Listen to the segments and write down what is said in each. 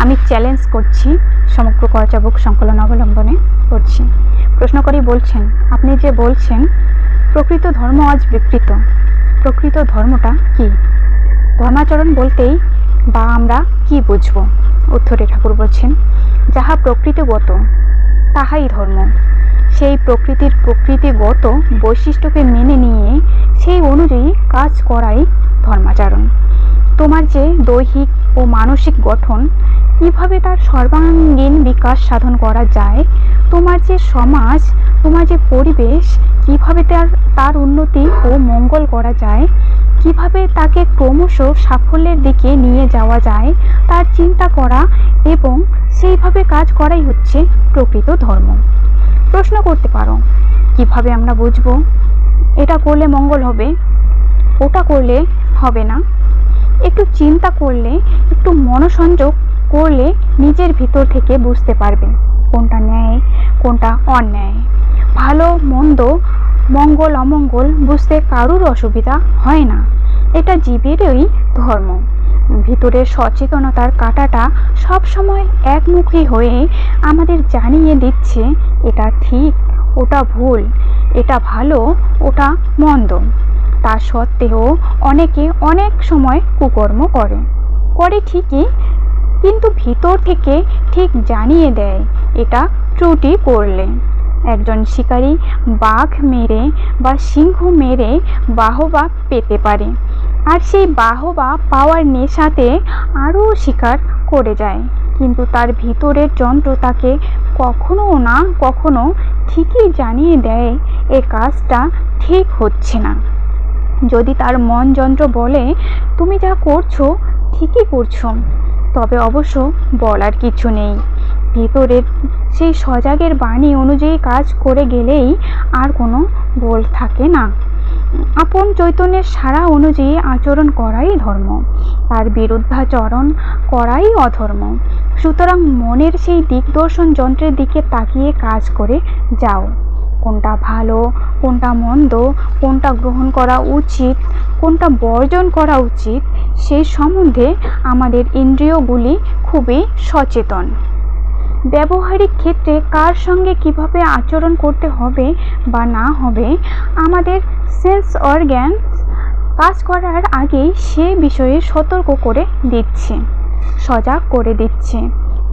আমি চ্যালেঞ্জ করছি, সমগ্র করচাবুক সংকলন অবলম্বনে করছি। প্রশ্ন করেই বলছেন, আপনি যে বলছেন প্রকৃত ধর্ম আজ বিকৃত, প্রকৃত ধর্মটা কি? ধর্মাচরণ বলতেই বা আমরা কি বুঝব? উত্তরে ঠাকুর বলছেন, যাহা প্রকৃতিগত তাহাই ধর্ম। সেই প্রকৃতির প্রকৃতিগত বৈশিষ্ট্যকে মেনে নিয়ে সেই অনুযায়ী কাজ করাই ধর্মাচরণ। তোমার যে দৈহিক ও মানসিক গঠন, কিভাবে তার সর্বাঙ্গীন বিকাশ সাধন করা যায়, তোমার যে সমাজ, তোমার যে পরিবেশ, কিভাবে তার উন্নতি ও মঙ্গল করা যায়, কিভাবে তাকে ক্রমশ সাফল্যের দিকে নিয়ে যাওয়া যায়, তার চিন্তা করা এবং সেইভাবে কাজ করাই হচ্ছে প্রকৃত ধর্ম। প্রশ্ন করতে পারো, কিভাবে আমরা বুঝব এটা করলে মঙ্গল হবে, ওটা করলে হবে না? একটু চিন্তা করলে, একটু মনোসংযোগ করলে নিজের ভিতর থেকে বুঝতে পারবে কোনটা ন্যায়, কোনটা অন্যায়, ভালো মন্দ, মঙ্গল অমঙ্গল বুঝতে কারুর অসুবিধা হয় না। এটা জীবেরই ধর্ম। ভিতরের সচেতনতার কাঁটাটা সবসময় একমুখী হয়ে আমাদের জানিয়ে দিচ্ছে এটা ঠিক, ওটা ভুল, এটা ভালো, ওটা মন্দ। তা সত্ত্বেও অনেকে অনেক সময় কুকর্ম করে ঠিকই, কিন্তু ভিতর থেকে ঠিক জানিয়ে দেয় এটা ত্রুটি করলে। একজন শিকারী বাঘ মেরে বা সিংহ মেরে বাহবা পেতে পারে, আর সেই বাহবা পাওয়ার নেশাতে আরও শিকার করে যায়, কিন্তু তার ভিতরের যন্ত্র তাকে কখনো না কখনো ঠিকই জানিয়ে দেয় এ কাজটা ঠিক হচ্ছে না। যদি তার মন যন্ত্র বলে তুমি যা করছো ঠিকই করছো, তবে অবশ্য বলার কিছু নেই। ভিতরের সেই সজাগের বাণী অনুযায়ী কাজ করে গেলেই আর কোনো বল থাকে না। আপন চৈতন্যের সারা অনুযায়ী আচরণ করাই ধর্ম, তার বিরুদ্ধাচরণ করাই অধর্ম। সুতরাং মনের সেই দিকদর্শন যন্ত্রের দিকে তাকিয়ে কাজ করে যাও। কোনটা ভালো, কোনটা মন্দ, কোনটা গ্রহণ করা উচিত, কোনটা বর্জন করা উচিত, সেই সম্বন্ধে আমাদের ইন্দ্রিয়গুলি খুবই সচেতন। ব্যবহারিক ক্ষেত্রে কার সঙ্গে কিভাবে আচরণ করতে হবে বা না হবে, আমাদের সেন্স অর্গ্যান কাজ করার আগেই সে বিষয়ে সতর্ক করে দিচ্ছে, সজাগ করে দিচ্ছে।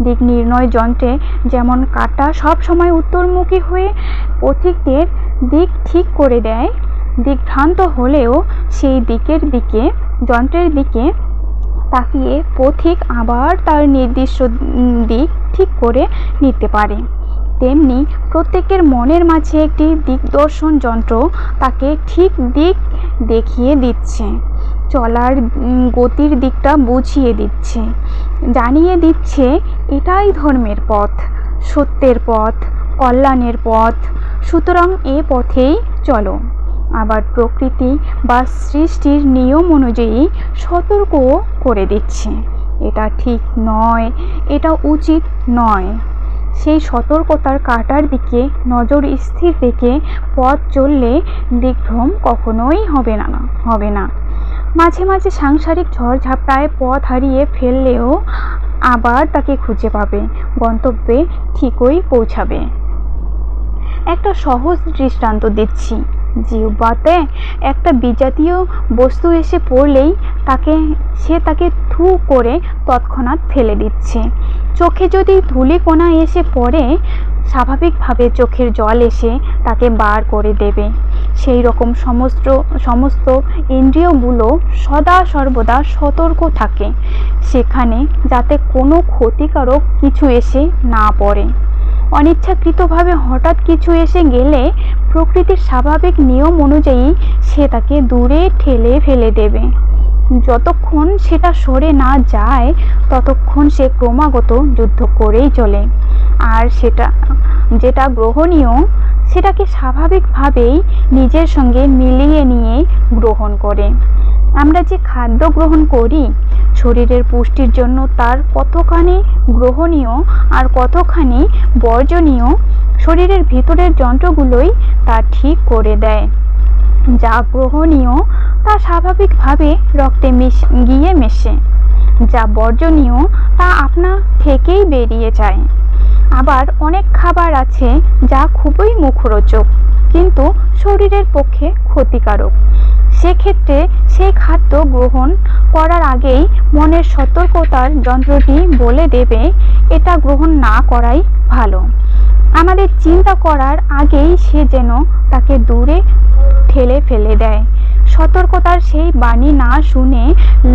দিক নির্ণয় যন্ত্রে যেমন কাঁটা সব সময় উত্তরমুখী হয়ে পথিকদের দিক ঠিক করে দেয়, দিক ভ্রান্ত হলেও সেই দিকে যন্ত্রের দিকে তাকিয়ে পথিক আবার তার নির্দিষ্ট দিক ঠিক করে নিতে পারে, তেমনি প্রত্যেকের মনের মাঝে একটি দিকদর্শন যন্ত্র তাকে ঠিক দিক দেখিয়ে দিচ্ছে, চলার গতির দিকটা বুঝিয়ে দিচ্ছে, জানিয়ে দিচ্ছে এটাই ধর্মের পথ, সত্যের পথ, কল্যাণের পথ। সুতরাং এ পথেই চলো। আবার প্রকৃতি বা সৃষ্টির নিয়ম অনুযায়ী সতর্কও করে দিচ্ছে, এটা ঠিক নয়, এটা উচিত নয়। সেই সতর্কতার কাঁটার দিকে নজর স্থির রেখে পথ চললে দিগ্ভ্রম কখনোই হবে না। মাঝে মাঝে সাংসারিক ঝড়ঝাপটায় পথ হারিয়ে ফেললেও আবার তাকে খুঁজে পাবে, গন্তব্যে ঠিকই পৌঁছাবে। একটা সহজ দৃষ্টান্ত দিচ্ছি। জিহ্বাতে একটা বিজাতীয় বস্তু এসে পড়লেই তাকে থু করে তৎক্ষণাৎ ফেলে দিচ্ছে। চোখে যদি ধূলিকণা এসে পড়ে, স্বাভাবিকভাবে চোখের জল এসে তাকে বার করে দেবে। সেই রকম সমস্ত ইন্দ্রিয়গুলো সদা সর্বদা সতর্ক থাকে সেখানে, যাতে কোনো ক্ষতিকারক কিছু এসে না পড়ে। অনিচ্ছাকৃতভাবে হঠাৎ কিছু এসে গেলে প্রকৃতির স্বাভাবিক নিয়ম অনুযায়ী সে তাকে দূরে ঠেলে ফেলে দেবে। যতক্ষণ সেটা সরে না যায় ততক্ষণ সে ক্রমাগত যুদ্ধ করেই চলে, আর যেটা গ্রহণীয় সেটাকে স্বাভাবিকভাবেই নিজের সঙ্গে মিলিয়ে নিয়ে গ্রহণ করে। আমরা যে খাদ্য গ্রহণ করি, শরীরের পুষ্টির জন্য তার কতখানি গ্রহণীয় আর কতখানি বর্জনীয়, শরীরের ভিতরের যন্ত্রগুলোই তা ঠিক করে দেয়। যা গ্রহণীয় তা স্বাভাবিকভাবে রক্তে গিয়ে মেশে, যা বর্জনীয় তা আপনা থেকেই বেরিয়ে যায়। আবার অনেক খাবার আছে যা খুবই মুখরোচক কিন্তু শরীরের পক্ষে ক্ষতিকারক। সেক্ষেত্রে সেই খাদ্য গ্রহণ করার আগেই মনের সতর্কতার যন্ত্রটি বলে দেবে এটা গ্রহণ না করাই ভালো। আমাদের চিন্তা করার আগেই সে যেন তাকে দূরে ঠেলে ফেলে দেয়। সতর্কতার সেই বাণী না শুনে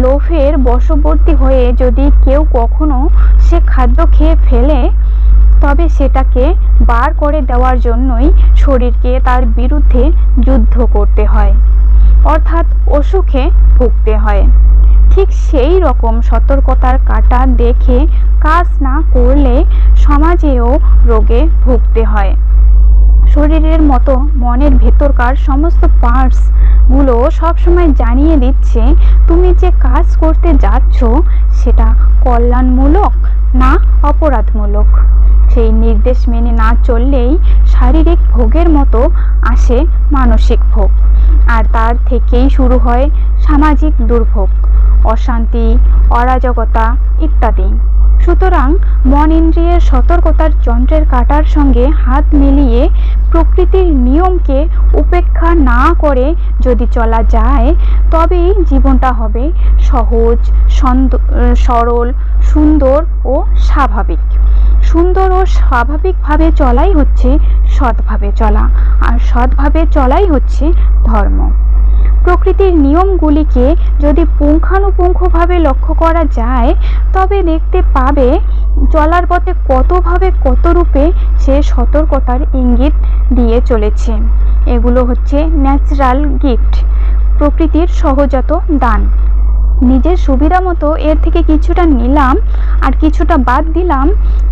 লোভের বশবর্তী হয়ে যদি কেউ কখনো সে খাদ্য খেয়ে ফেলে, তবে সেটাকে বার করে দেওয়ার জন্যই শরীরকে তার বিরুদ্ধে যুদ্ধ করতে হয়, অর্থাৎ অসুখে ভুগতে হয়। ঠিক সেই রকম সতর্কতার কাঁটা দেখে কাজ না করলে সমাজেও রোগে ভুগতে হয়। শরীরের মতো মনের ভেতরকার সমস্ত পার্টসগুলো সবসময় জানিয়ে দিচ্ছে তুমি যে কাজ করতে যাচ্ছ সেটা কল্যাণমূলক না অপরাধমূলক। সেই নির্দেশ মেনে না চললেই শারীরিক ভোগের মতো আসে মানসিক ভোগ, আর তার থেকেই শুরু হয় সামাজিক দুর্ভোগ, অশান্তি, অরাজকতা ইত্যাদি। সুতরাং মন ইন্দ্রিয়ের সতর্কতার যন্ত্রের কাঁটার সঙ্গে হাত মিলিয়ে প্রকৃতির নিয়মকে উপেক্ষা না করে যদি চলা যায়, তবেই জীবনটা হবে সহজ, সরল, সুন্দর ও স্বাভাবিক। সুন্দর ও স্বাভাবিকভাবে চলাই হচ্ছে সৎভাবে চলা, আর সৎভাবে চলাই হচ্ছে ধর্ম। প্রকৃতির নিয়মগুলিকে যদি পুঙ্খানুপুঙ্খভাবে লক্ষ্য করা যায়, তবে দেখতে পাবে চলার পথে কতভাবে কত রূপে সে সতর্কতার ইঙ্গিত দিয়ে চলেছে। এগুলো হচ্ছে ন্যাচারাল গিফট, প্রকৃতির সহজাত দান। নিজের সুবিধা মতো এর থেকে কিছুটা নিলাম আর কিছুটা বাদ দিলাম,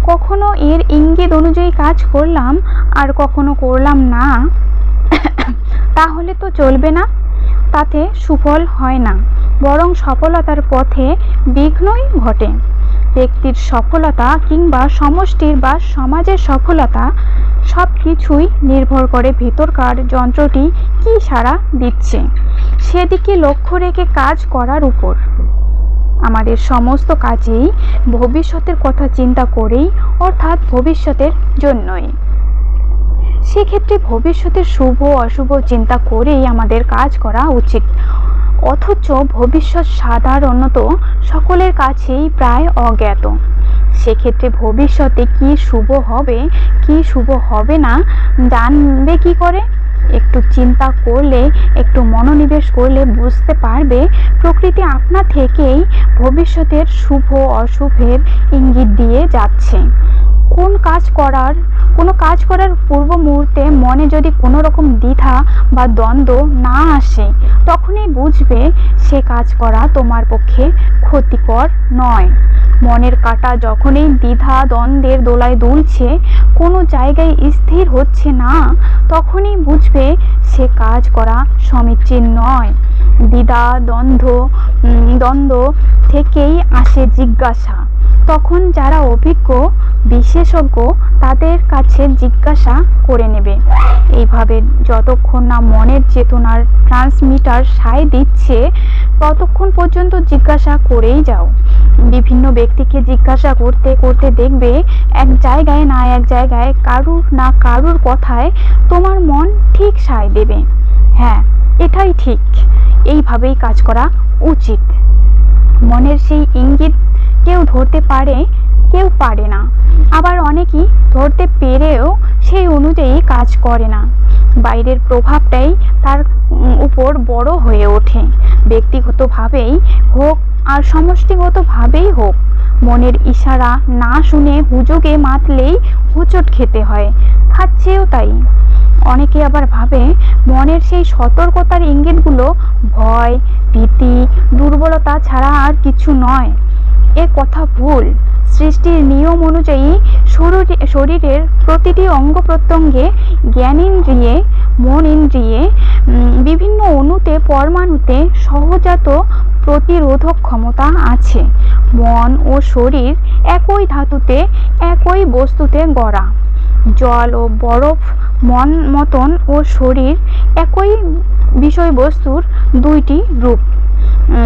কখনো এর ইঙ্গিত অনুযায়ী কাজ করলাম আর কখনো করলাম না, তাহলে তো চলবে না। তাতে সুফল হয় না, বরং সফলতার পথে বিঘ্নই ঘটে। ব্যক্তির সফলতা কিংবা সমষ্টির বা সমাজের সফলতা সব কিছুই নির্ভর করে ভেতরকার যন্ত্রটি কি সাড়া দিচ্ছে সেদিকে লক্ষ্য রেখে কাজ করার উপর। আমাদের সমস্ত কাজেই ভবিষ্যতের কথা চিন্তা করেই, অর্থাৎ ভবিষ্যতের জন্যই। সেক্ষেত্রে ভবিষ্যতের শুভ অশুভ চিন্তা করেই আমাদের কাজ করা উচিত। অথচ ভবিষ্যৎ সাধারণত সকলের কাছেই প্রায় অজ্ঞাত। সেক্ষেত্রে ভবিষ্যতে কি শুভ হবে কি শুভ হবে না জানবে কি করে? একটু চিন্তা করলে, একটু মনোনিবেশ করলে বুঝতে পারবে প্রকৃতি আপনা থেকেই ভবিষ্যতের শুভ অশুভের ইঙ্গিত দিয়ে যাচ্ছে। কোনো কাজ করার পূর্ব মুহূর্তে মনে যদি কোনো রকম দ্বিধা বা দ্বন্দ্ব না আসে, তখনই বুঝবে সে কাজ করা তোমার পক্ষে ক্ষতিকর নয়। মনের কাঁটা যখনই দ্বিধা দ্বন্দ্বের দোলায় দুলছে, কোনো জায়গায় স্থির হচ্ছে না, তখনই বুঝবে সে কাজ করা সমীচীন নয়। দ্বিধা দ্বন্দ্ব থেকেই আসে জিজ্ঞাসা। তখন যারা অভিজ্ঞ বিশেষজ্ঞ তাদের কাছে জিজ্ঞাসা করে নেবে। এইভাবে যতক্ষণ না মনের চেতনার ট্রান্সমিটার সায় দিচ্ছে, ততক্ষণ পর্যন্ত জিজ্ঞাসা করেই যাও। বিভিন্ন ব্যক্তিকে জিজ্ঞাসা করতে করতে দেখবে এক জায়গায় না এক জায়গায় কারুর না কারুর কথায় তোমার মন ঠিক সায় দেবে। হ্যাঁ, এটাই ঠিক, এইভাবেই কাজ করা উচিত। মনের সেই ইঙ্গিত কেউ ধরতে পারে, কেউ পারে না। আবার অনেকেই ধরতে পেরেও সেই অনুযায়ী কাজ করে না। বাইরের প্রভাবটাই তার উপর বড় হয়ে ওঠে। ব্যক্তিগতভাবেই হোক আর সমষ্টিগতভাবেই হোক, মনের ইশারা না শুনে হুজুগে মাতলেই হুচট খেতে হয়, খাচ্ছেও তাই। অনেকে আবার ভাবে মনের সেই সতর্কতার ইঙ্গিতগুলো ভয়, ভীতি, দুর্বলতা ছাড়া আর কিছু নয়। এ কথা ভুল। সৃষ্টির নিয়ম অনুযায়ী শরীরের প্রতিটি অঙ্গ প্রত্যঙ্গে, জ্ঞানেন্দ্রিয়ে, মন ইন্দ্রিয়ে, বিভিন্ন অণুতে পরমাণুতে সহজাত প্রতিরোধক ক্ষমতা আছে। মন ও শরীর একই ধাতুতে, একই বস্তুতে গড়া। জল ও বরফ মন মতন ও শরীর একই বিষয়বস্তুর দুইটি রূপ।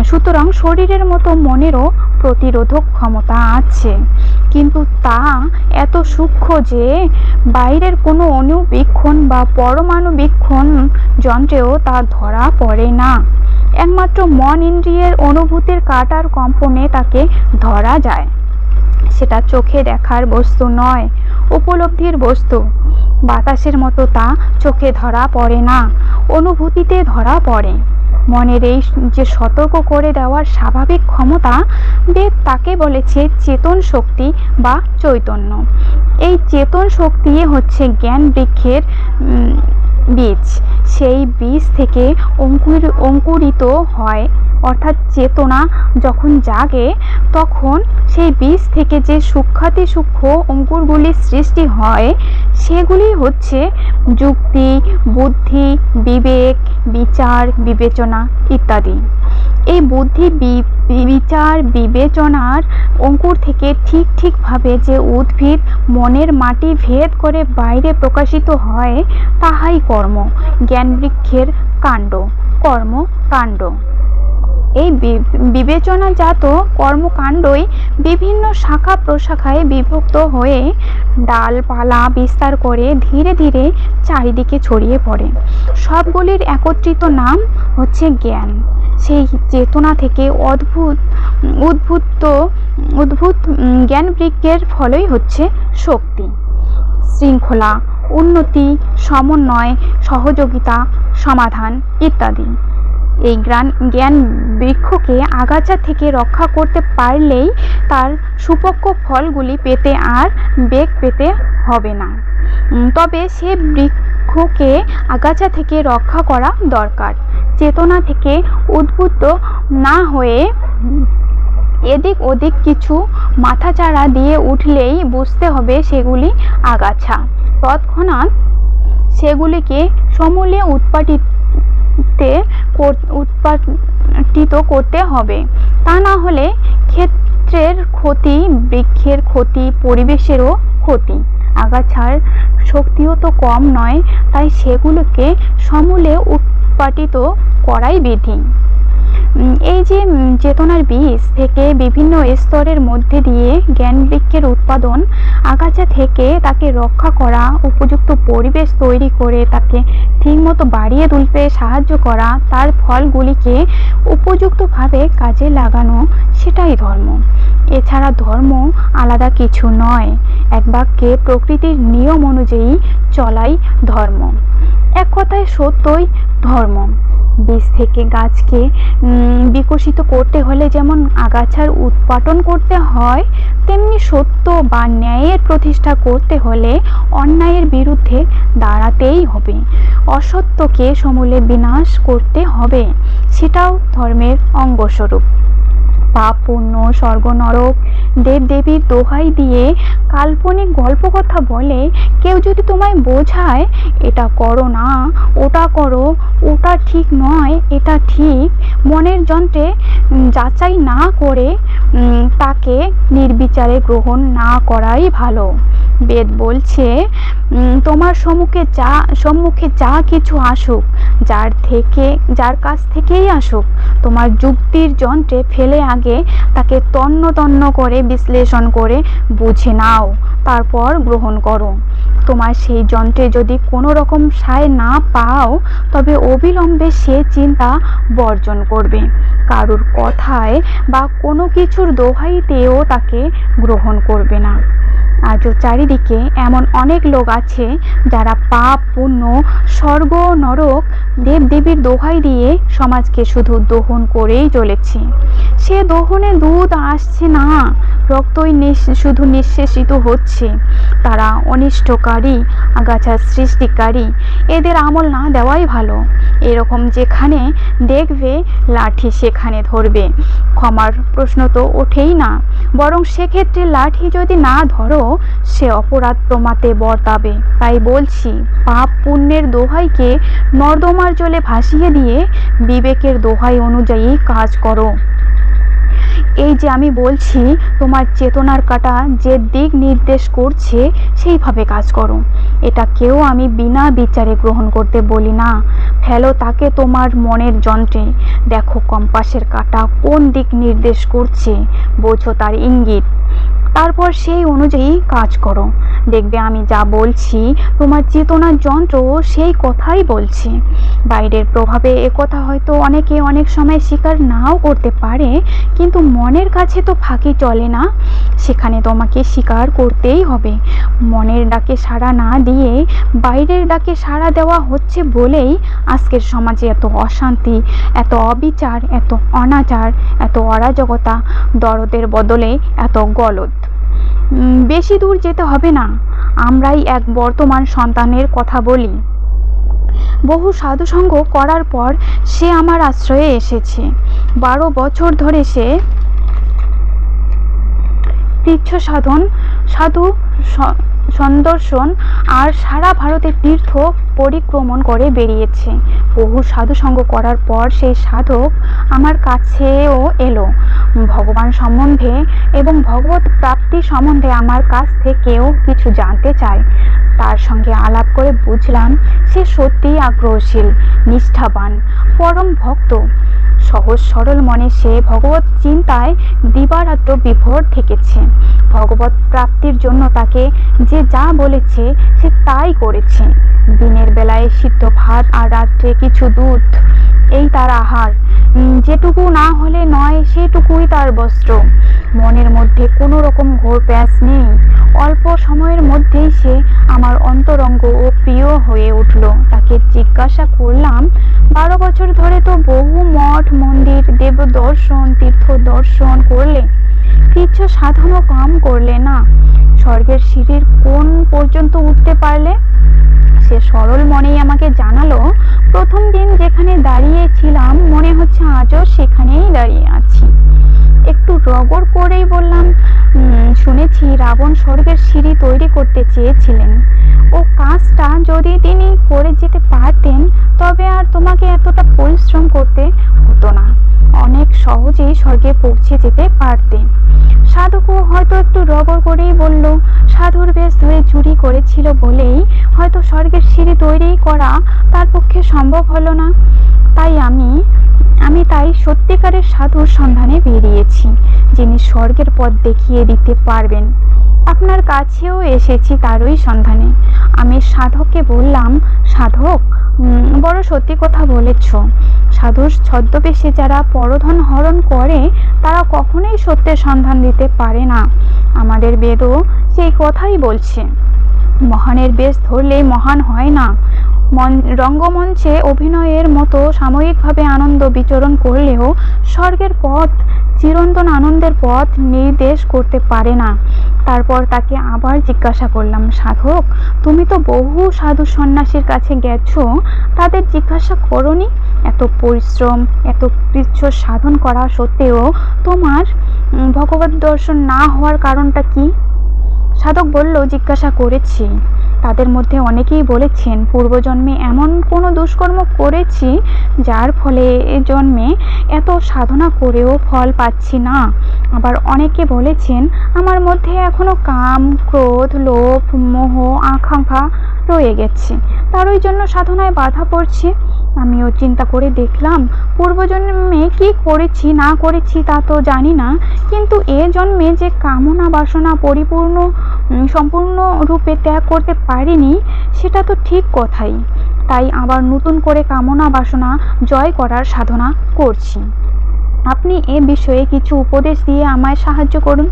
সুতরাং শরীরের মতো মনেরও প্রতিরোধক ক্ষমতা আছে, কিন্তু তা এত সূক্ষ্ম যে বাইরের কোনো অণুবীক্ষণ বা পরমাণুবীক্ষণ যন্ত্রেও তা ধরা পড়ে না। একমাত্র মন ইন্দ্রিয়ের অনুভূতির কাঁটার কম্পনে তাকে ধরা যায়। সেটা চোখে দেখার বস্তু নয়, উপলব্ধির বস্তু। বাতাসের মতো তা চোখে ধরা পড়ে না, অনুভূতিতে ধরা পড়ে। মনের এই যে সতর্ক করে দেওয়ার স্বাভাবিক ক্ষমতা, দেব তাকে বলেছে চেতন শক্তি বা চৈতন্য। এই চেতন শক্তি হচ্ছে জ্ঞান বৃক্ষের বীজ। সেই বীজ থেকে অঙ্কুরিত হয়, অর্থাৎ চেতনা যখন জাগে তখন সেই বীজ থেকে যে সূক্ষ্মাতি সূক্ষ্ম অঙ্কুরগুলির সৃষ্টি হয়, সেগুলি হচ্ছে যুক্তি, বুদ্ধি, বিবেক, বিচার, বিবেচনা ইত্যাদি। এই বুদ্ধি, বিচার, বিবেচনার অঙ্কুর থেকে ঠিকভাবে যে উদ্ভিদ মনের মাটি ভেদ করে বাইরে প্রকাশিত হয়, তাহাই কর্ম, জ্ঞান বৃক্ষের কাণ্ড, কর্মকাণ্ড। এই বিবেচনাজাত কর্মকাণ্ডই বিভিন্ন শাখা প্রশাখায় বিভক্ত হয়ে ডালপালা বিস্তার করে ধীরে ধীরে চারিদিকে ছড়িয়ে পড়ে। সবগুলির একত্রিত নাম হচ্ছে জ্ঞান। সেই চেতনা থেকে উদ্ভূত জ্ঞান বৃক্ষের ফলই হচ্ছে শক্তি, শৃঙ্খলা, উন্নতি, সমন্বয়, সহযোগিতা, সমাধান ইত্যাদি। এই জ্ঞান বৃক্ষকে আগাছা থেকে রক্ষা করতে পারলেই তার সুপক্ষ ফলগুলি পেতে আর বেগ পেতে হবে না। তবে সে বৃক্ষকে আগাছা থেকে রক্ষা করা দরকার। চেতনা থেকে উদ্বুদ্ধ না হয়ে এদিক ওদিক কিছু মাথাচাড়া দিয়ে উঠলেই বুঝতে হবে সেগুলি আগাছা। তৎক্ষণাৎ সেগুলিকে সমূলে উৎপাটিত করতে হবে। তা না হলে ক্ষেত্রের ক্ষতি, বৃক্ষের ক্ষতি, পরিবেশেরও ক্ষতি। আগাছার শক্তিও তো কম নয়, তাই সেগুলোকে সমূলে উৎপাটিত করাই বিধি। এই যে চেতনার বীজ থেকে বিভিন্ন স্তরের মধ্যে দিয়ে জ্ঞান বৃক্ষের উৎপাদন, আগাছা থেকে তাকে রক্ষা করা, উপযুক্ত পরিবেশ তৈরি করে তাকে ঠিকমতো বাড়িয়ে তুলতে সাহায্য করা, তার ফলগুলিকে উপযুক্তভাবে কাজে লাগানো, সেটাই ধর্ম। এছাড়া ধর্ম আলাদা কিছু নয়। এক বাক্যে প্রকৃতির নিয়ম অনুযায়ী চলাই ধর্ম। এক কথায় সত্যই ধর্ম। বীজ থেকে গাছকে বিকশিত করতে হলে যেমন আগাছার উৎপাটন করতে হয়, তেমনি সত্য বা ন্যায়ের প্রতিষ্ঠা করতে হলে অন্যায়ের বিরুদ্ধে দাঁড়াতেই হবে। অসত্যকে সমূলে বিনাশ করতে হবে, সেটাও ধর্মের অঙ্গস্বরূপ। পাপ পুণ্য, স্বর্গ নরক, দেবদেবীর দোহাই দিয়ে কাল্পনিক গল্পকথা বলে কেউ যদি তোমায় বোঝায় এটা করো না, ওটা করো, ওটা ঠিক নয়, এটা ঠিক, মনের যন্ত্রে যাচাই না করে তাকে নির্বিচারে গ্রহণ না করাই ভালো। বেদ বলছে, তোমার সম্মুখে যা কিছু আসুক, যার কাছ থেকেই আসুক, তোমার যুক্তির যন্ত্রে ফেলে আগে তাকে তন্ন তন্ন করে বিশ্লেষণ করে বুঝে নাও, তারপর গ্রহণ করো। তোমার সেই যন্ত্রে যদি কোনো রকম সায় না পাও, তবে অবিলম্বে সে চিন্তা বর্জন করবে। কারুর কথায় বা কোনো কিছুর দোহাইতেও তাকে গ্রহণ করবে না। আজও চারিদিকে এমন অনেক লোক আছে যারা পাপ পুণ্য, স্বর্গ নরক, দেবদেবীর দোহাই দিয়ে সমাজকে শুধু দহন করেই চলেছে। সে দহনে দুধ আসছে না, রক্তই শুধু নিঃশেষিত হচ্ছে। তারা অনিষ্টকারী, আগাছার সৃষ্টিকারী। এদের আমল না দেওয়াই ভালো। এরকম যেখানে দেখবে লাঠি সেখানে ধরবে, ক্ষমার প্রশ্ন তো ওঠেই না। বরং সেক্ষেত্রে লাঠি যদি না ধরো, সে অপরাধ প্রমাতে বর্তাবে। তাই বলছি, পাপ পুণ্যের দোহাইকে নর্দমার জলে ভাসিয়ে দিয়ে বিবেকের দোহাই অনুযায়ী কাজ করো। এই যে আমি বলছি, তোমার চেতনার কাঁটা যে দিক নির্দেশ করছে সেইভাবে কাজ করো। এটা কেউ আমি বিনা বিচারে গ্রহণ করতে বলি না। ফেলো তাকে তোমার মনের যন্ত্রে, দেখো কম্পাসের কাঁটা কোন দিক নির্দেশ করছে, বোঝো তার ইঙ্গিত। তারপর সেই অনুযায়ী কাজ করো। দেখবে আমি যা বলছি তোমার চেতনার যন্ত্র সেই কথাই বলছে। বাইরের প্রভাবে একথা হয়তো অনেকে অনেক সময় স্বীকার নাও করতে পারে, কিন্তু মনের কাছে তো ফাঁকি চলে না, সেখানে তোমাকে স্বীকার করতেই হবে। মনের ডাকে সাড়া না দিয়ে বাইরের ডাকে সাড়া দেওয়া হচ্ছে বলেই আজকের সমাজে এত অশান্তি, এত অবিচার, এত অনাচার, এত অরাজকতা, দরদের বদলে এত গলদ। বেশি দূর যেতে হবে না, আমরাই এক বর্তমান সন্তানের কথা বলি। বহু সাধুসঙ্গ করার পর সে আমার আশ্রয়ে এসেছে। 12 বছর ধরে সে তীর্থ সাধন, সাধু সন্দর্শন আর সারা ভারতে তীর্থ পরিক্রমণ করে বেরিয়েছে। বহু সাধুসঙ্গ করার পর সেই সাধক আমার কাছেও এলো। ভগবান সম্বন্ধে এবং ভগবত প্রাপ্তি সম্বন্ধে আমার কাছ থেকেও কিছু জানতে চায়। তার সঙ্গে আলাপ করে বুঝলাম সে সত্যিই আগ্রহশীল, নিষ্ঠাবান, পরম ভক্ত। সহজ সরল মনে সে ভগবত চিন্তায় দিবারাত্র বিভোর থেকেছে। ভগবত প্রাপ্তির জন্য তাকে যে যা বলেছে সে তাই করেছে। দিনের বেলায় সিদ্ধ ভাত আর রাত্রে কিছু দুধ, এই তার আহার। যেটুকু না হলে নয় সেটুকুই তার বস্ত্র। মনের মধ্যে কোনো রকম ঘোর প্যাঁচ নেই। অল্প সময়ের মধ্যেই সে আমার অন্তরঙ্গ ও প্রিয় হয়ে উঠল। তাকে জিজ্ঞাসা করলাম, 12 বছর ধরে তো বহু মঠ মন্দির, দেব দর্শন, তীর্থ দর্শন করলে, কিছু সাধনও কাম করলে না, স্বর্গের সিঁড়ির কোন পর্যন্ত উঠতে পারলে? সে সরল মনেই আমাকে জানালো, প্রথম দিন যেখানে দাঁড়িয়েছিলাম মনে হচ্ছে আজও সেখানেই দাঁড়িয়ে আছি। একটু রগড় করেই বললাম, শুনেছি রাবণ স্বর্গের সিঁড়ি তৈরি করতে চেয়েছিলেন। ও কাজটা যদি তিনি করে যেতে পারতেন তবে আর তোমাকে এতটা পরিশ্রম করতে হতো না, অনেক সহজেই স্বর্গে পৌঁছে যেতে পারতে। সাধকও হয়তো একটু রগড় করেই বলল, সাধুর বেশ ধরে চুরি করেছিল বলেই হয়তো স্বর্গের সিঁড়ি তৈরি করা তার পক্ষে সম্ভব হলো না। তাই আমি তাই সত্যিকারের সাধুর সন্ধানে বেরিয়েছি, যিনি স্বর্গের পথ দেখিয়ে দিতে পারবেন। আপনার কাছেও এসেছি তারই সন্ধানে। আমি সাধককে বললাম, সাধক, বড় সত্যি কথা বলেছ। সাধুর ছদ্মবেশে যারা পরধন হরণ করে তারা কখনোই সত্যের সন্ধান দিতে পারে না। আমাদের বেদও সেই কথাই বলছে। মহানের বেশ ধরলেই মহান হয় না। রঙ্গমঞ্চে অভিনয়ের মতো সাময়িকভাবে আনন্দ বিচরণ করলেও স্বর্গের পথ, চিরন্তন আনন্দের পথ নির্দেশ করতে পারে না। তারপর তাকে আবার জিজ্ঞাসা করলাম, সাধক, তুমি তো বহু সাধু সন্ন্যাসীর কাছে গেছো, তাদের জিজ্ঞাসা করনি এত পরিশ্রম, এত কৃচ্ছ সাধন করা সত্ত্বেও তোমার ভগবত দর্শন না হওয়ার কারণটা কি? সাধক বলল, জিজ্ঞাসা করেছি। তাদের মধ্যে অনেকেই বলেছেন পূর্বজন্মে এমন কোনো দুষ্কর্ম করেছি যার ফলে এ জন্মে এত সাধনা করেও ফল পাচ্ছি না। আবার অনেকে বলেছেন আমার মধ্যে এখনো কাম, ক্রোধ, লোভ, মোহ, আকাঙ্ক্ষা রয়ে গেছে, তারই জন্য সাধনায় বাধা পড়ছে। আমিও চিন্তা করে দেখলাম, পূর্বজন্মে কি করেছি না করেছি তা তো জানি না, কিন্তু এ জন্মে যে কামনা বাসনা সম্পূর্ণ রূপে ত্যাগ করতে পারিনি সেটা তো ঠিক কথাই। তাই আবার নতুন করে কামনা বাসনা জয় করার সাধনা করছি। আপনি এ বিষয়ে কিছু উপদেশ দিয়ে আমায় সাহায্য করুন।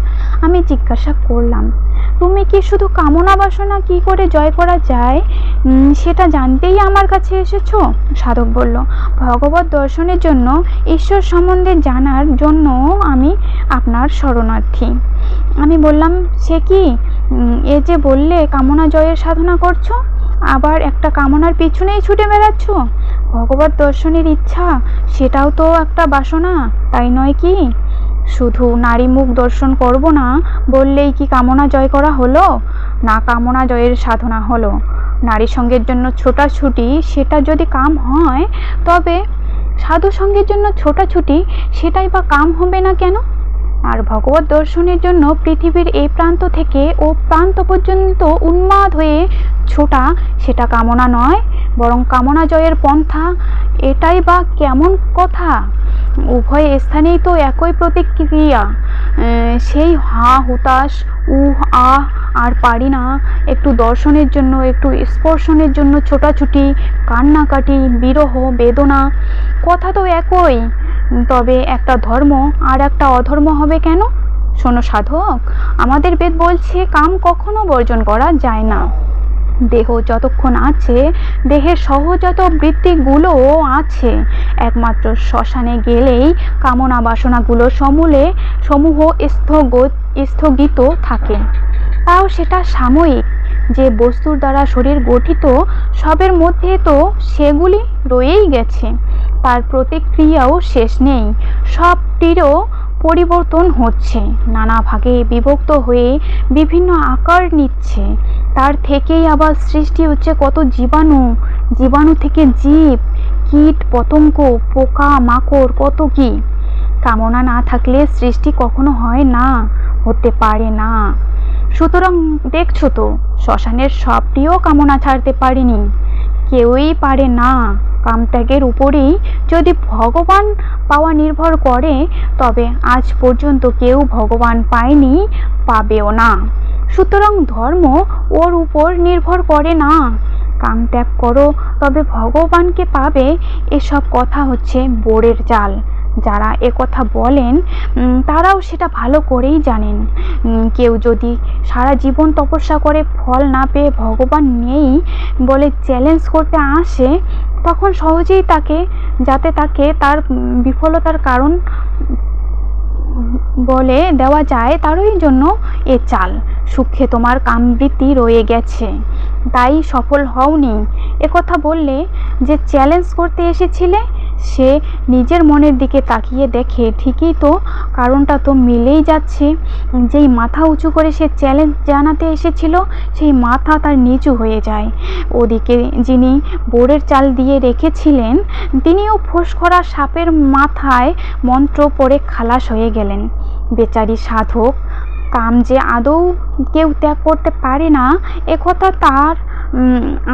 আমি জিজ্ঞাসা করলাম, তুমি কি শুধু কামনা বাসনা কি করে জয় করা যায় সেটা জানতেই আমার কাছে এসেছো? সাধক বলল, ভগবত দর্শনের জন্য, ঈশ্বর সম্বন্ধে জানার জন্য আমি আপনার শরণার্থী। আমি বললাম, সে কি, এ যে বললে কামনা জয়ের সাধনা করছো, আবার একটা কামনার পিছনেই ছুটে বেড়াচ্ছ। ভগবত দর্শনের ইচ্ছা, সেটাও তো একটা বাসনা, তাই নয় কি? শুধু নারী মুখ দর্শন করব না বললেই কি কামনা জয় করা হলো? না, কামনা জয়ের সাধনা হলো। নারী সঙ্গের জন্য ছোটাছুটি, সেটা যদি কাম হয়, তবে সাধু সঙ্গের জন্য ছোটাছুটি, সেটাই বা কাম হবে না কেন? আর ভগবত দর্শনের জন্য পৃথিবীর এই প্রান্ত থেকে ও প্রান্ত পর্যন্ত উন্মাদ হয়ে ছোটা, সেটা কামনা নয়, বরং কামনা জয়ের পন্থা। এটাই বা কেমন কথা? উভয় স্থানেই তো একই প্রতিক্রিয়া, সেই হা হুতাশ, উহ আহ আর পারি না, একটু দর্শনের জন্য, একটু স্পর্শনের জন্য ছোটাছুটি, কান্নাকাটি, বিরহ, বেদনা, কথা তো একই। তবে একটা ধর্ম আর একটা অধর্ম হবে কেন? শোনো সাধক, আমাদের বেদ বলছে কাম কখনো বর্জন করা যায় না। দেহ যতক্ষণ আছে, দেহের সহজাত বৃত্তিগুলোও আছে। একমাত্র শ্মশানে গেলেই কামনা বাসনাগুলো সমূহ স্থগিত থাকে। তাও সেটা সাময়িক। যে বস্তুর দ্বারা শরীর গঠিত, সবের মধ্যে তো সেগুলি রয়েই গেছে, তার প্রতিক্রিয়াও শেষ নেই। সবটিরও পরিবর্তন হচ্ছে, নানা ভাগে বিভক্ত হয়ে বিভিন্ন আকার নিচ্ছে। তার থেকেই আবার সৃষ্টি হচ্ছে কত জীবাণু, জীবাণু থেকে জীব, কীট পতঙ্গ, পোকা মাকড়, কত কি। কামনা না থাকলে সৃষ্টি কখনো হয় না, হতে পারে না। সুতরাং দেখছো তো, শ্মশানের সবটিও কামনা ছাড়তে পারেনি, কেউই পারে না। কামত্যাগের উপরেই যদি ভগবান পাওয়া নির্ভর করে, তবে আজ পর্যন্ত কেউ ভগবান পায়নি, পাবেও না। সুতরাং ধর্ম ওর উপর নির্ভর করে না। কাম ত্যাগ করো, তবে ভগবানকে পাবে, এসব কথা হচ্ছে বোরের চাল। যারা কথা বলেন তারাও সেটা ভালো করেই জানেন। কেউ যদি সারা জীবন তপস্যা করে ফল না পেয়ে ভগবান নেই বলে চ্যালেঞ্জ করতে আসে, তখন সহজেই যাতে তাকে তার বিফলতার কারণ বলে দেওয়া যায়, তারই জন্য এ চাল। সুখে তোমার কামবৃত্তি রয়ে গেছে, তাই সফল হওনি। কথা বললে যে চ্যালেঞ্জ করতে এসেছিলে, সে নিজের মনের দিকে তাকিয়ে দেখে ঠিকই তো কারণটা তো মিলেই যাচ্ছে। যেই মাথা উঁচু করে সে চ্যালেঞ্জ জানাতে এসেছিল, সেই মাথা তার নিচু হয়ে যায়। ওদিকে যিনি বোরের চাল দিয়ে রেখেছিলেন, তিনিও ফোঁস-করা সাপের মাথায় মন্ত্র পড়ে খালাস হয়ে গেলেন। বেচারি সাধক, কাম যে আদৌ কেউ ত্যাগ করতে পারে না, একথা তার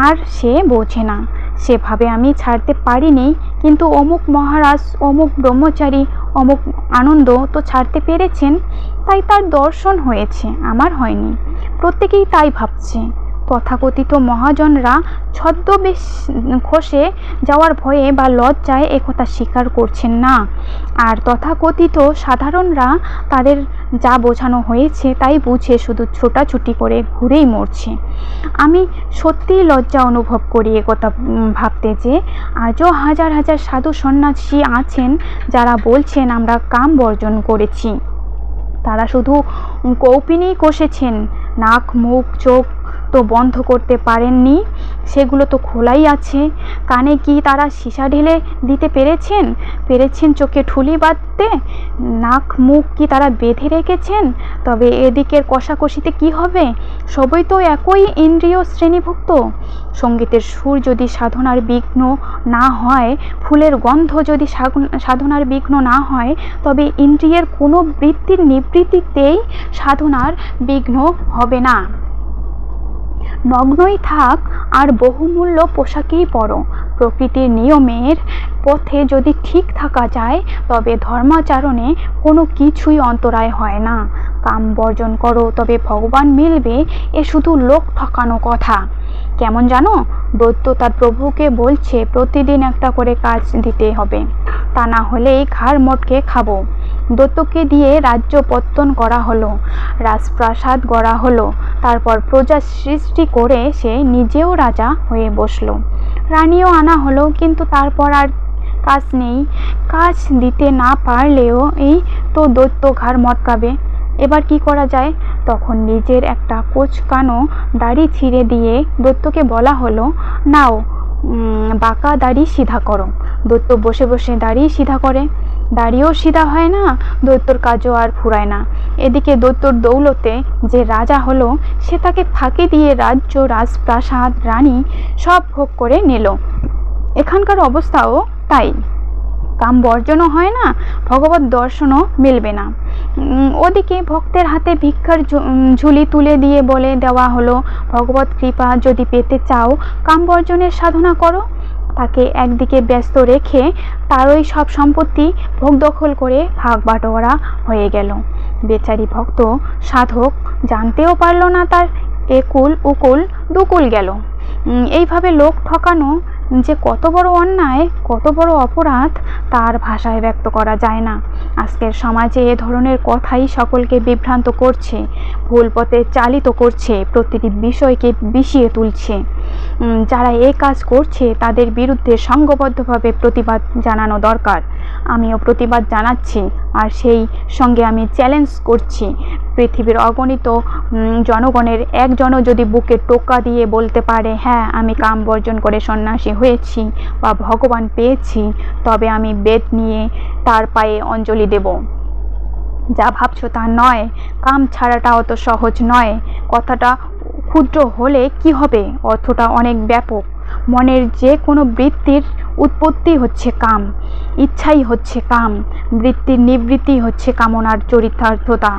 আর সে বোঝে না। সেভাবে আমি ছাড়তে পারিনি, কিন্তু অমুক মহারাজ, অমুক ব্রহ্মচারী, অমুক আনন্দ তো ছাড়তে পেরেছেন, তাই তার দর্শন হয়েছে, আমার হয়নি। প্রত্যেকেই তাই ভাবছে। তথাকথিত মহাজনরা ছদ্মবেশ খসে যাওয়ার ভয়ে বা লজ্জায় একথা স্বীকার করছেন না, আর তথাকথিত সাধারণরা তাদের যা বোঝানো হয়েছে তাই বুঝে শুধু ছোটাছুটি করে ঘুরেই মরছে। আমি সত্যিই লজ্জা অনুভব করি একথা ভাবতে যে আজও হাজার হাজার সাধু সন্ন্যাসী আছেন যারা বলছেন আমরা কাম বর্জন করেছি। তারা শুধু কৌপিনেই কষেছেন, নাক মুখ চোখ তো বন্ধ করতে পারেননি, সেগুলো তো খোলাই আছে। কানে কি তারা সীসা ঢেলে দিতে পেরেছেন চোখে ঠুলি বাঁধতে? নাক মুখ কি তারা বেঁধে রেখেছেন? তবে এদিকের কষাকষিতে কি হবে? সবই তো একই ইন্দ্রিয় শ্রেণীভুক্ত। সঙ্গীতের সুর যদি সাধনার বিঘ্ন না হয়, ফুলের গন্ধ যদি সাধনার বিঘ্ন না হয়, তবে ইন্দ্রিয়ের কোনো বৃত্তির নিবৃত্তিতেই সাধনার বিঘ্ন হবে না। নগ্নই থাক আর বহুমূল্য পোশাকেই পরো, প্রকৃতির নিয়মের পথে যদি ঠিক থাকা যায়, তবে ধর্মাচরণে কোনো কিছুই অন্তরায় হয় না। কাম বর্জন করো, তবে ভগবান মিলবে, এ শুধু লোক ঠকানো কথা। কেমন জানো, দৈত্য তার প্রভুকে বলছে প্রতিদিন একটা করে কাজ দিতে হবে, তা না হলেই ঘাড় মটকে খাবো। দৈত্যকে দিয়ে রাজ্য পত্তন করা হলো, রাজপ্রাসাদ গড়া হলো, তারপর প্রজা সৃষ্টি করে সে নিজেও রাজা হয়ে বসলো, রানীও আনা হলো, কিন্তু তারপর আর কাজ নেই। কাজ দিতে না পারলেও এই তো দৈত্য ঘাড় মটকাবে। এবার কি করা যায়? তখন নিজের একটা কোঁচকানো দাড়ি ছিঁড়ে দিয়ে দৈত্যকে বলা হলো, নাও বাঁকা দাড়ি সিধা করো। দৈত্য বসে বসে দাড়ি সিধা করে, দাড়িও সিধা হয় না, দৈত্যর কাজও আর ফুরায় না। এদিকে দৈত্যর দৌলতে যে রাজা হলো, সে তাকে ফাঁকি দিয়ে রাজ্য, রাজপ্রাসাদ, রানী সব ভোগ করে নিল। এখানকার অবস্থাও তাই। কাম বর্জনও হয় না, ভগবত দর্শনও মিলবে না। ওদিকে ভক্তের হাতে ভিক্ষার ঝুলি তুলে দিয়ে বলে দেওয়া হলো, ভগবত কৃপা যদি পেতে চাও, কাম বর্জনের সাধনা করো। তাকে একদিকে ব্যস্ত রেখে তারই সব সম্পত্তি ভোগ দখল করে ভাগ বাটোয়ারা হয়ে গেল। বেচারি ভক্ত সাধক জানতেও পারল না তার একুল উকুল দুকুল গেল। এইভাবে লোক ঠকানো যে কত বড় অন্যায়, কত বড় অপরাধ, তার ভাষায় ব্যক্ত করা যায় না। আজকের সমাজে এ ধরনের কথাই সকলকে বিভ্রান্ত করছে, ভুল পথে চালিত করছে, প্রতিটি বিষয়কে বিষিয়ে তুলছে। যারা এই কাজ করছে তাদের বিরুদ্ধে সংঘবদ্ধভাবে প্রতিবাদ জানানো দরকার। আমিও প্রতিবাদ জানাচ্ছি, আর সেই সঙ্গে আমি চ্যালেঞ্জ করছি, পৃথিবীর অগণিত জনগণের একজনও যদি বুকে টোকা দিয়ে বলতে পারে, হ্যাঁ আমি কাম বর্জন করে সন্ন্যাসী হয়েছি বা ভগবান পেয়েছি, তবে আমি বেদ নিয়ে তার পায়ে অঞ্জলি দেব। যা ভাবছো তা নয়, কাম ছাড়াটা অত সহজ নয়। কথাটা ক্ষুদ্র হলে কি হবে, অর্থটা অনেক ব্যাপক। মনের যে কোনো বৃত্তির উৎপত্তি হচ্ছে কাম, ইচ্ছাই হচ্ছে কাম, বৃত্তির নিবৃত্তি হচ্ছে কামনার চরিতার্থতা।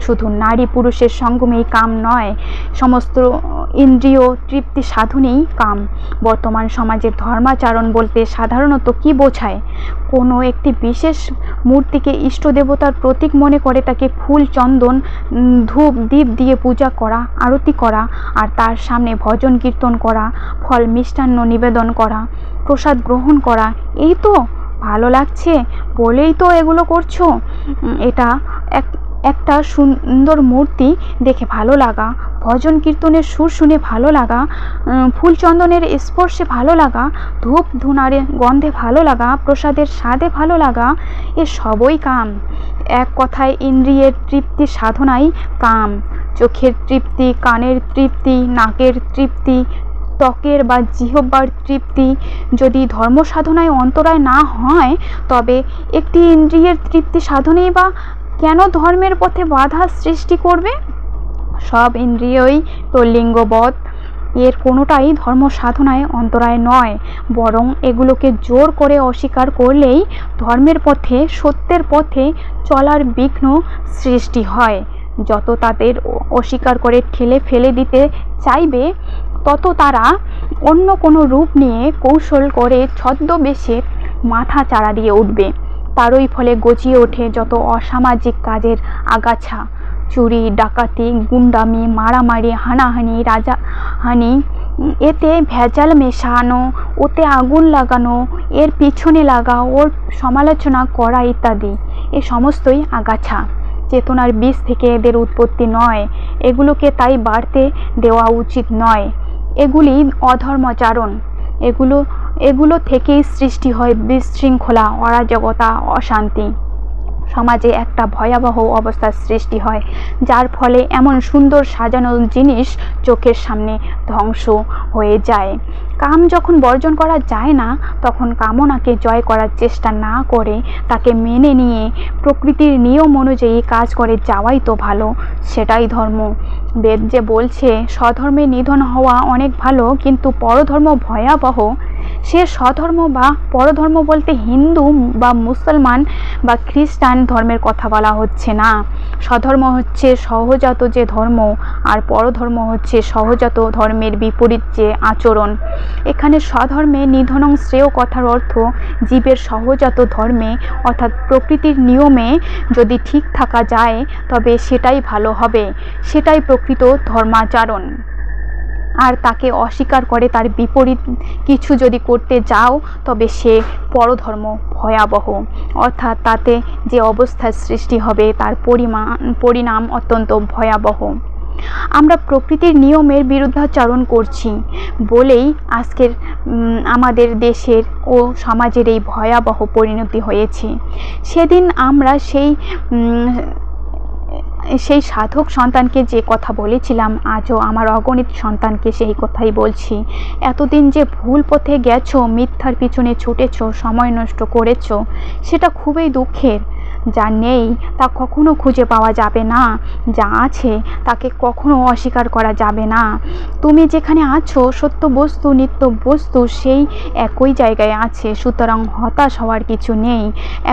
শুধু নারী পুরুষের সঙ্গমেই কাম নয়, সমস্ত ইন্দ্রিয় তৃপ্তি সাধনেই কাম। বর্তমান সমাজে ধর্মাচরণ বলতে সাধারণত কি বোঝায়? কোনো একটি বিশেষ মূর্তিকে ইষ্ট দেবতার প্রতীক মনে করে তাকে ফুল চন্দন ধূপ দীপ দিয়ে পূজা করা, আরতি করা, আর তার সামনে ভজন কীর্তন করা, ফল মিষ্টান্ন নিবেদন করা, প্রসাদ গ্রহণ করা। এই তো ভালো লাগছে বলেই তো এগুলো করছো। এটা একটা সুন্দর মূর্তি দেখে ভালো লাগা, ভজন কীর্তনের সুর শুনে ভালো লাগা, ফুল চন্দনের স্পর্শে ভালো লাগা, ধূপ ধুনারে গন্ধে ভালো লাগা, প্রসাদের স্বাদে ভালো লাগা, এ সবই কাম। এক কথায় ইন্দ্রিয়ের তৃপ্তি সাধনাই কাম। চোখের তৃপ্তি, কানের তৃপ্তি, নাকের তৃপ্তি, ত্বকের বা জিহ্বার তৃপ্তি যদি ধর্ম সাধনায় অন্তরায় না হয়, তবে একটি ইন্দ্রিয়ের তৃপ্তি সাধনেই বা কেন ধর্মের পথে বাধা সৃষ্টি করবে? সব ইন্দ্রিয়ই তো লিঙ্গবৎ, এর কোনোটাই ধর্ম সাধনায় অন্তরায় নয়, বরং এগুলোকে জোর করে অস্বীকার করলেই ধর্মের পথে, সত্যের পথে চলার বিঘ্ন সৃষ্টি হয়। যত তাদের অস্বীকার করে ঠেলে ফেলে দিতে চাইবে, তত তারা অন্য কোনো রূপ নিয়ে কৌশল করে ছদ্মবেশে মাথা চাড়া দিয়ে উঠবে। তারই ফলে গজিয়ে ওঠে যত অসামাজিক কাজের আগাছা, চুরি ডাকাতি, গুন্ডামি, মারামারি, হানাহানি, রাজাহানি, এতে ভেজাল মেশানো, ওতে আগুন লাগানো, এর পিছনে লাগা, ওর সমালোচনা করা ইত্যাদি। এ সমস্তই আগাছা, চেতনার বীজ থেকে এদের উৎপত্তি নয়। এগুলোকে তাই বাড়তে দেওয়া উচিত নয়। এগুলি অধর্মাচরণ। এগুলো থেকেই সৃষ্টি হয় বিশৃঙ্খলা, অরাজকতা, অশান্তি। সমাজে একটা ভয়াবহ অবস্থার সৃষ্টি হয়, যার ফলে এমন সুন্দর সাজানো জিনিস চোখের সামনে ধ্বংস হয়ে যায়। কাম যখন বর্জন করা যায় না, তখন কামনাকে জয় করার চেষ্টা না করে তাকে মেনে নিয়ে প্রকৃতির নিয়ম অনুযায়ী কাজ করে যাওয়াই তো ভালো। সেটাই ধর্ম। বেদ যে বলছে স্বধর্মে নিধন হওয়া অনেক ভালো, কিন্তু পরধর্ম ভয়াবহ, সে স্বধর্ম বা পরধর্ম বলতে হিন্দু বা মুসলমান বা খ্রিস্টান ধর্মের কথা বলা হচ্ছে না। স্বধর্ম হচ্ছে সহজাত যে ধর্ম, আর পরধর্ম হচ্ছে সহজাত ধর্মের বিপরীত যে আচরণ। এখানে স্বধর্মে নিধনং শ্রেয় কথার অর্থ জীবের সহজাত ধর্মে অর্থাৎ প্রকৃতির নিয়মে যদি ঠিক থাকা যায়, তবে সেটাই ভালো হবে, সেটাই প্রকৃত ধর্মাচরণ। আর তাকে অস্বীকার করে তার বিপরীত কিছু যদি করতে যাও, তবে সে পরধর্ম ভয়াবহ, অর্থাৎ তাতে যে অবস্থার সৃষ্টি হবে তার পরিণাম অত্যন্ত ভয়াবহ। আমরা প্রকৃতির নিয়মের বিরুদ্ধাচরণ করছি বলেই আজকের আমাদের দেশের ও সমাজের এই ভয়াবহ পরিণতি হয়েছে। সেদিন আমরা সেই সাধক সন্তানকে যে কথা বলেছিলাম, আজও আমার অগণিত সন্তানকে সেই কথাই বলছি। এতদিন যে ভুল পথে গেছো, মিথ্যার পিছনে ছুটেছো, সময় নষ্ট করেছো, সেটা খুবই দুঃখের। যা নেই তা কখনো খুঁজে পাওয়া যাবে না, যা আছে তাকে কখনো অস্বীকার করা যাবে না। তুমি যেখানে আছো সত্য বস্তু নিত্য বস্তু সেই একই জায়গায় আছে, সুতরাং হতাশ হওয়ার কিছু নেই।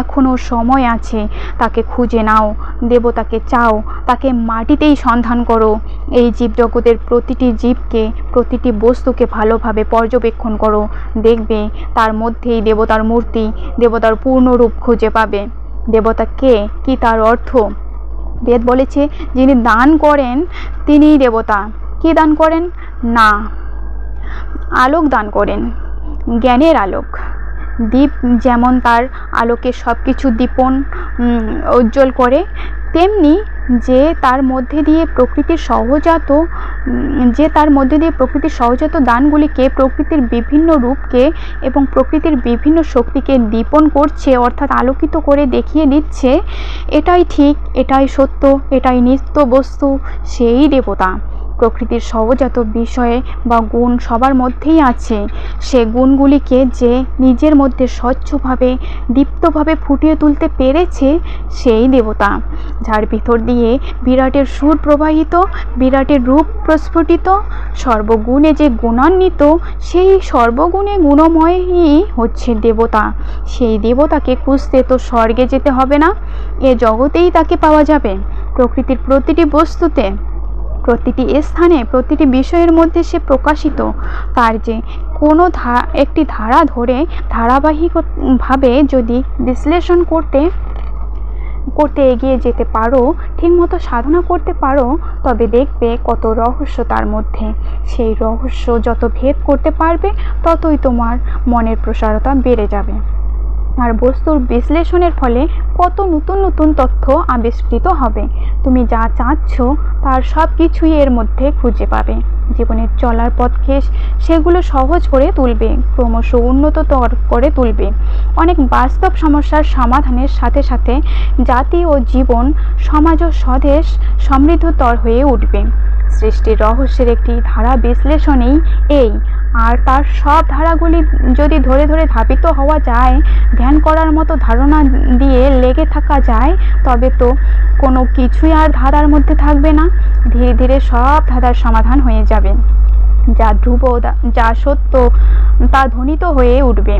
এখনও সময় আছে, তাকে খুঁজে নাও, দেবতাকে চাও, তাকে মাটিতেই সন্ধান করো। এই জীবজগতের প্রতিটি জীবকে, প্রতিটি বস্তুকে ভালোভাবে পর্যবেক্ষণ করো, দেখবে তার মধ্যেই দেবতার মূর্তি, দেবতার পূর্ণ রূপ খুঁজে পাবে। দেবতা কে, কি তার অর্থ? বেদ বলেছে যিনি দান করেন তিনিই দেবতা। কি দান করেন? না, আলোক দান করেন, জ্ঞানের আলোক। দীপ যেমন তার আলোকে সব কিছু দীপন উজ্জ্বল করে, তেমনি যে তার মধ্যে দিয়ে প্রকৃতির সহজাত দানগুলিকে, প্রকৃতির বিভিন্ন রূপকে এবং প্রকৃতির বিভিন্ন শক্তিকে দীপন করছে, অর্থাৎ আলোকিত করে দেখিয়ে দিচ্ছে এটাই ঠিক, এটাই সত্য, এটাই নিত্য বস্তু, সেই দেবতা। প্রকৃতির সহজাত বিষয়ে বা গুণ সবার মধ্যেই আছে। সে গুণগুলিকে যে নিজের মধ্যে স্বচ্ছভাবে দীপ্তভাবে ফুটিয়ে তুলতে পেরেছে সেই দেবতা, যার ভিতর দিয়ে বিরাটের সুর প্রবাহিত, বিরাটের রূপ প্রস্ফুটিত, সর্বগুণে যে গুণান্বিত, সেই সর্বগুণে গুণময়ই হচ্ছে দেবতা। সেই দেবতাকে খুঁজতে তো স্বর্গে যেতে হবে না, এ জগতেই তাকে পাওয়া যাবে। প্রকৃতির প্রতিটি বস্তুতে, প্রতিটি স্থানে, প্রতিটি বিষয়ের মধ্যে সে প্রকাশিত। তার যে কোনো একটি ধারা ধরে ধারাবাহিকভাবে যদি বিশ্লেষণ করতে এগিয়ে যেতে পারো, ঠিকমতো সাধনা করতে পারো, তবে দেখবে কত রহস্য তার মধ্যে। সেই রহস্য যত ভেদ করতে পারবে ততই তোমার মনের প্রসারতা বেড়ে যাবে। আর বস্তুর বিশ্লেষণের ফলে কত নতুন নতুন তথ্য আবিষ্কৃত হবে। তুমি যা চাচ্ছ তার সব কিছুই এর মধ্যে খুঁজে পাবে। জীবনের চলার পথকে সেগুলো সহজ করে তুলবে, ক্রমশ উন্নততর করে তুলবে। অনেক বাস্তব সমস্যার সমাধানের সাথে সাথে জাতি ও জীবন, সমাজ ও স্বদেশ সমৃদ্ধতর হয়ে উঠবে। সৃষ্টির রহস্যের একটি ধারা বিশ্লেষণেই এই। আর তার সব ধারাগুলি যদি ধরে ধরে ধাবিত হওয়া যায়, ধ্যান করার মতো ধারণা দিয়ে লেগে থাকা যায়, তবে তো কোনো কিছুই আর ধাঁধার মধ্যে থাকবে না। ধীরে ধীরে সব ধাঁধার সমাধান হয়ে যাবে। যা ধ্রুব, যা সত্য, তা ধ্বনিত হয়ে উঠবে।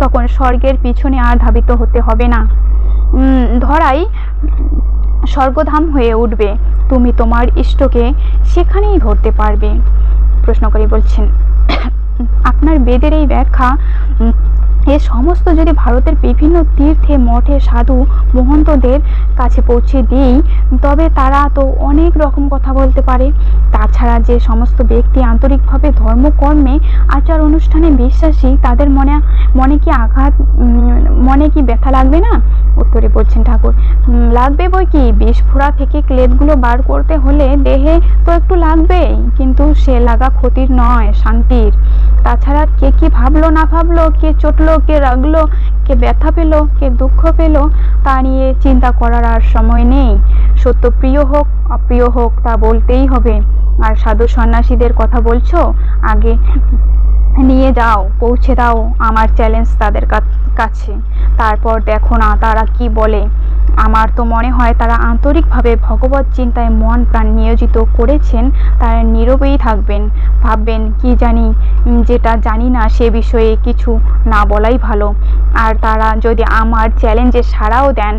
তখন স্বর্গের পিছনে আর ধাবিত হতে হবে না, ধরাই স্বর্গধাম হয়ে উঠবে। তুমি তোমার ইষ্টকে সেখানেই ধরতে পারবে। প্রশ্নকারী বলছেন, আপনার বেদের এই ব্যাখ্যা এ সমস্ত যদি ভারতের বিভিন্ন তীর্থে, মঠে সাধু মহন্তদের কাছে পৌঁছে দিই, তবে তারা তো অনেক রকম কথা বলতে পারে। তাছাড়া যে সমস্ত ব্যক্তি আন্তরিকভাবে ধর্মকর্মে, আচার অনুষ্ঠানে বিশ্বাসী, তাদের মনে কি ব্যথা লাগবে না? উত্তরে বলছেন ঠাকুর, লাগবে বই কি। বিষফোঁড়া থেকে ক্লেদগুলো বার করতে হলে দেহে তো একটু লাগবেই, কিন্তু সে লাগা ক্ষতির নয়, শান্তির। তাছাড়া কে কি ভাবলো না ভাবলো, কে চটলো, কে রাগলো, কে ব্যথা পেল, কে দুঃখ পেল, তা নিয়ে চিন্তা করার আর সময় নেই। সত্য প্রিয় হোক অপ্রিয় হোক, তা বলতেই হবে। আর সাধু সন্ন্যাসীদের কথা বলছো, আগে নিয়ে যাও, পৌঁছে দাও আমার চ্যালেঞ্জ তাদের কাছে, তারপর দেখো না তারা কি বলে। আমার তো মনে হয় তারা আন্তরিকভাবে ভগবত চিন্তায় মন প্রাণ নিয়োজিত করেছেন। তারা নীরবেই থাকবেন, ভাববেন কি জানি, যেটা জানি না সে বিষয়ে কিছু না বলাই ভালো। আর তারা যদি আমার চ্যালেঞ্জে সাড়াও দেন,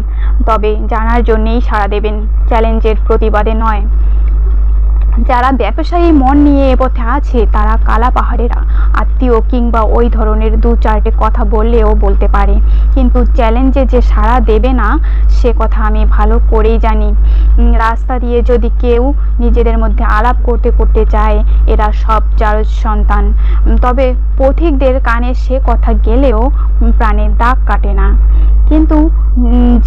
তবে জানার জন্যেই সাড়া দেবেন, চ্যালেঞ্জের প্রতিবাদে নয়। যারা ব্যবসায়ী মন নিয়ে এ পথে আছে, তারা কালা পাহাড়ের আত্মীয় কিংবা ওই ধরনের দু চারটে কথা বললেও বলতে পারে, কিন্তু চ্যালেঞ্জে যে সাড়া দেবে না সে কথা আমি ভালো করেই জানি। রাস্তা দিয়ে যদি কেউ নিজেদের মধ্যে আলাপ করতে করতে যায়, এরা সব জারজ সন্তান, তবে পথিকদের কানে সে কথা গেলেও প্রাণে দাগ কাটে না। কিন্তু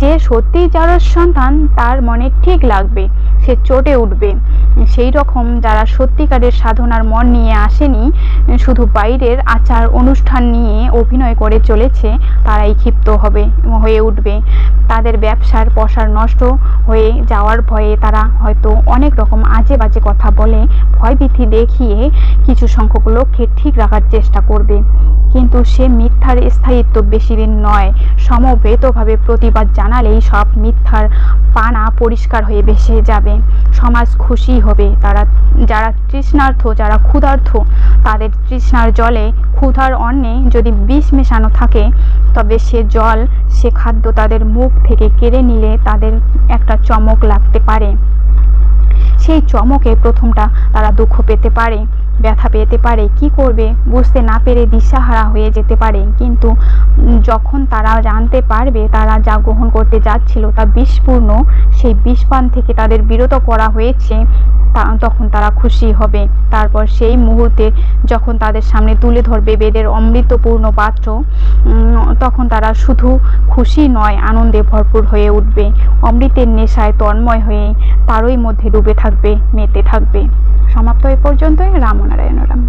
যে সত্যি জারজ সন্তান, তার মনে ঠিক লাগবে, সে চটে উঠবে। সেই রকম যারা সত্যিকারের সাধনার মন নিয়ে আসেনি, শুধু বাইরের আচার অনুষ্ঠান নিয়ে অভিনয় করে চলেছে, তারাই ক্ষিপ্ত হয়ে উঠবে। তাদের ব্যবসার পসার নষ্ট হয়ে যাওয়ার ভয়ে তারা হয়তো অনেক রকম আজে বাজে কথা বলে, ভয়ভীতি দেখিয়ে কিছু সংখ্যক লোককে ঠিক রাখার চেষ্টা করবে। কিন্তু সে মিথ্যার স্থায়িত্ব বেশি দিন নয়। সমবেতভাবে প্রতিবাদ জানালেই সব মিথ্যার পানা পরিষ্কার হয়ে ভেসে যাবে। সমাজ খুশি হবে। যারা তৃষ্ণার্থ, যারা ক্ষুধার্ত, তাদের তৃষ্ণার জলে, ক্ষুধার অন্নে যদি বিষ মেশানো থাকে, তবে সে জল, সে খাদ্য তাদের মুখ থেকে কেড়ে নিলে তাদের একটা চমক লাগতে পারে। সেই চমকে প্রথমটা তারা দুঃখ পেতে পারে, ব্যথা পেতে পারে, কি করবে বুঝতে না পেরে দিশাহারা হয়ে যেতে পারে। কিন্তু যখন তারা জানতে পারবে তারা যা গ্রহণ করতে যাচ্ছিল তা বিষপূর্ণ, সেই বিষপান থেকে তাদের বিরত করা হয়েছে, তখন তারা খুশি হবে। তারপর সেই মুহূর্তে যখন তাদের সামনে তুলে ধরবে বেদের অমৃতপূর্ণ পাত্র, তখন তারা শুধু খুশি নয়, আনন্দে ভরপুর হয়ে উঠবে। অমৃতের নেশায় তন্ময় হয়ে তারই মধ্যে ডুবে থাকবে, মেতে থাকবে। সমাপ্ত এ পর্যন্তই। রাম নারায়ণ রাম।